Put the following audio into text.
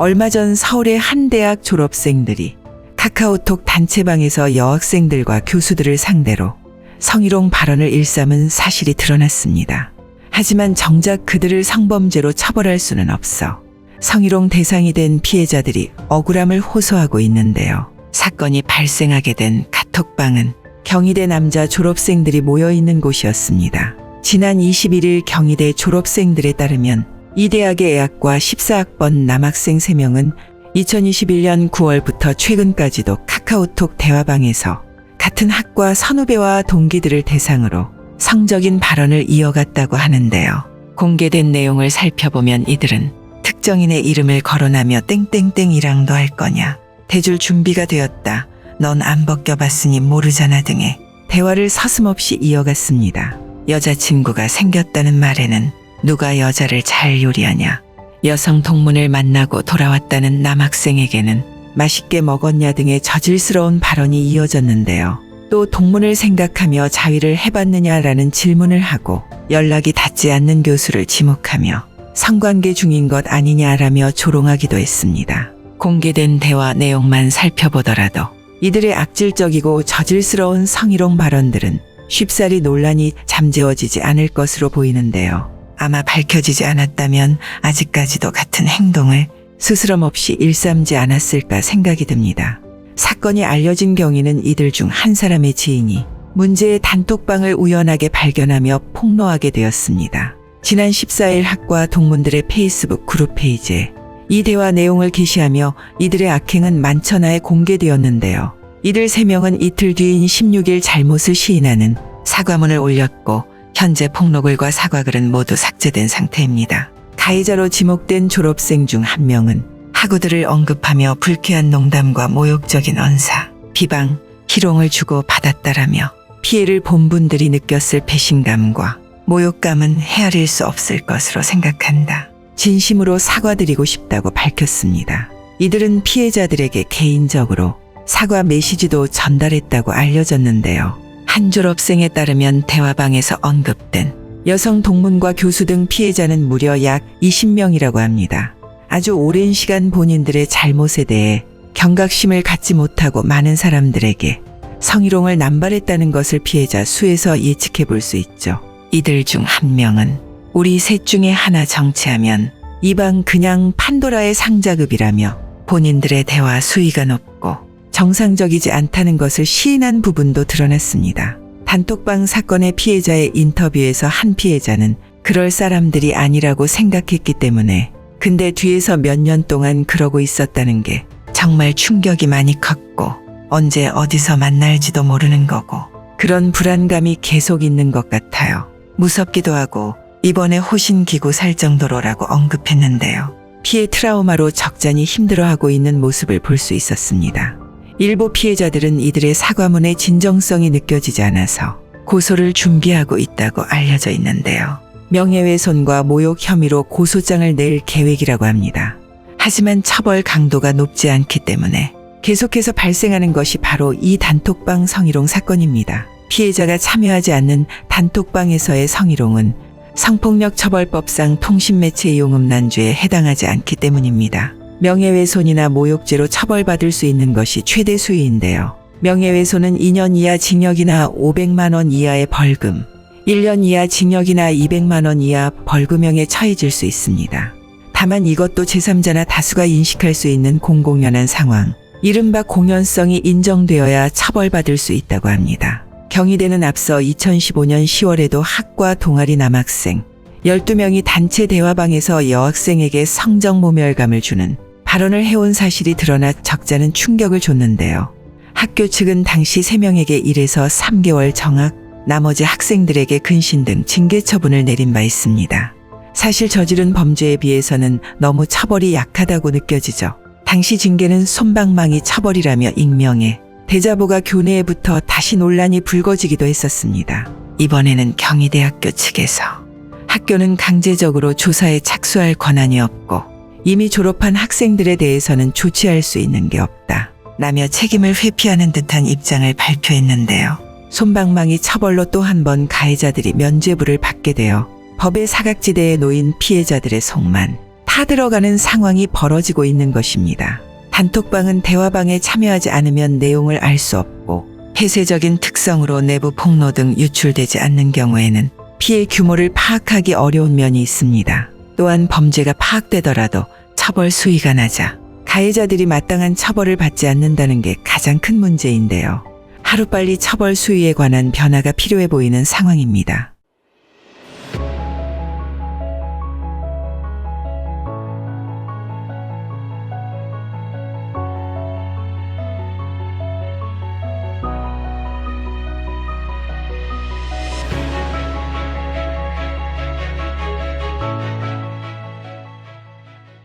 얼마 전 서울의 한 대학 졸업생들이 카카오톡 단체방에서 여학생들과 교수들을 상대로 성희롱 발언을 일삼은 사실이 드러났습니다. 하지만 정작 그들을 성범죄로 처벌할 수는 없어 성희롱 대상이 된 피해자들이 억울함을 호소하고 있는데요. 사건이 발생하게 된 카톡방은 경희대 남자 졸업생들이 모여있는 곳이었습니다. 지난 21일 경희대 졸업생들에 따르면 이 대학의 예학과 14학번 남학생 3명은 2021년 9월부터 최근까지도 카카오톡 대화방에서 같은 학과 선후배와 동기들을 대상으로 성적인 발언을 이어갔다고 하는데요. 공개된 내용을 살펴보면 이들은 특정인의 이름을 거론하며 땡땡땡이랑도 할 거냐, 대줄 준비가 되었다, 넌 안 벗겨봤으니 모르잖아 등의 대화를 서슴없이 이어갔습니다. 여자친구가 생겼다는 말에는 누가 여자를 잘 요리하냐, 여성 동문을 만나고 돌아왔다는 남학생에게는 맛있게 먹었냐 등의 저질스러운 발언이 이어졌는데요. 또 동문을 생각하며 자위를 해봤느냐라는 질문을 하고 연락이 닿지 않는 교수를 지목하며 성관계 중인 것 아니냐라며 조롱하기도 했습니다. 공개된 대화 내용만 살펴보더라도 이들의 악질적이고 저질스러운 성희롱 발언들은 쉽사리 논란이 잠재워지지 않을 것으로 보이는데요. 아마 밝혀지지 않았다면 아직까지도 같은 행동을 스스럼 없이 일삼지 않았을까 생각이 듭니다. 사건이 알려진 경위는 이들 중 한 사람의 지인이 문제의 단톡방을 우연하게 발견하며 폭로하게 되었습니다. 지난 14일 학과 동문들의 페이스북 그룹 페이지에 이 대화 내용을 게시하며 이들의 악행은 만천하에 공개되었는데요. 이들 3명은 이틀 뒤인 16일 잘못을 시인하는 사과문을 올렸고 현재 폭로글과 사과글은 모두 삭제된 상태입니다. 가해자로 지목된 졸업생 중 한 명은 학우들을 언급하며 불쾌한 농담과 모욕적인 언사, 비방, 희롱을 주고 받았다라며 피해를 본 분들이 느꼈을 배신감과 모욕감은 헤아릴 수 없을 것으로 생각한다. 진심으로 사과드리고 싶다고 밝혔습니다. 이들은 피해자들에게 개인적으로 사과 메시지도 전달했다고 알려졌는데요. 한 졸업생에 따르면 대화방에서 언급된 여성 동문과 교수 등 피해자는 무려 약 20명이라고 합니다. 아주 오랜 시간 본인들의 잘못에 대해 경각심을 갖지 못하고 많은 사람들에게 성희롱을 남발했다는 것을 피해자 수에서 예측해 볼 수 있죠. 이들 중 한 명은 우리 셋 중에 하나 정치하면 이 방 그냥 판도라의 상자급이라며 본인들의 대화 수위가 높고 정상적이지 않다는 것을 시인한 부분도 드러났습니다. 단톡방 사건의 피해자의 인터뷰에서 한 피해자는 그럴 사람들이 아니라고 생각했기 때문에 근데 뒤에서 몇 년 동안 그러고 있었다는 게 정말 충격이 많이 컸고 언제 어디서 만날지도 모르는 거고 그런 불안감이 계속 있는 것 같아요. 무섭기도 하고 이번에 호신기구 살 정도로라고 언급했는데요. 피해 트라우마로 적잖이 힘들어하고 있는 모습을 볼 수 있었습니다. 일부 피해자들은 이들의 사과문의 진정성이 느껴지지 않아서 고소를 준비하고 있다고 알려져 있는데요. 명예훼손과 모욕 혐의로 고소장을 낼 계획이라고 합니다. 하지만 처벌 강도가 높지 않기 때문에 계속해서 발생하는 것이 바로 이 단톡방 성희롱 사건입니다. 피해자가 참여하지 않는 단톡방에서의 성희롱은 성폭력처벌법상 통신매체 이용음란죄에 해당하지 않기 때문입니다. 명예훼손이나 모욕죄로 처벌받을 수 있는 것이 최대 수위인데요. 명예훼손은 2년 이하 징역이나 500만 원 이하의 벌금, 1년 이하 징역이나 200만 원 이하 벌금형에 처해질 수 있습니다. 다만 이것도 제3자나 다수가 인식할 수 있는 공공연한 상황, 이른바 공연성이 인정되어야 처벌받을 수 있다고 합니다. 경희대는 앞서 2015년 10월에도 학과 동아리 남학생 12명이 단체 대화방에서 여학생에게 성적 모멸감을 주는 발언을 해온 사실이 드러나 적잖은 충격을 줬는데요. 학교 측은 당시 3명에게 1에서 3개월 정학, 나머지 학생들에게 근신 등 징계 처분을 내린 바 있습니다. 사실 저지른 범죄에 비해서는 너무 처벌이 약하다고 느껴지죠. 당시 징계는 솜방망이 처벌이라며 익명해 대자보가 교내에 붙어 다시 논란이 불거지기도 했었습니다. 이번에는 경희대학교 측에서 학교는 강제적으로 조사에 착수할 권한이 없고 이미 졸업한 학생들에 대해서는 조치할 수 있는 게 없다 라며 책임을 회피하는 듯한 입장을 발표했는데요. 솜방망이 처벌로 또 한 번 가해자들이 면죄부를 받게 되어 법의 사각지대에 놓인 피해자들의 속만 타들어가는 상황이 벌어지고 있는 것입니다. 단톡방은 대화방에 참여하지 않으면 내용을 알 수 없고 폐쇄적인 특성으로 내부 폭로 등 유출되지 않는 경우에는 피해 규모를 파악하기 어려운 면이 있습니다. 또한 범죄가 파악되더라도 처벌 수위가 낮아 가해자들이 마땅한 처벌을 받지 않는다는 게 가장 큰 문제인데요. 하루빨리 처벌 수위에 관한 변화가 필요해 보이는 상황입니다.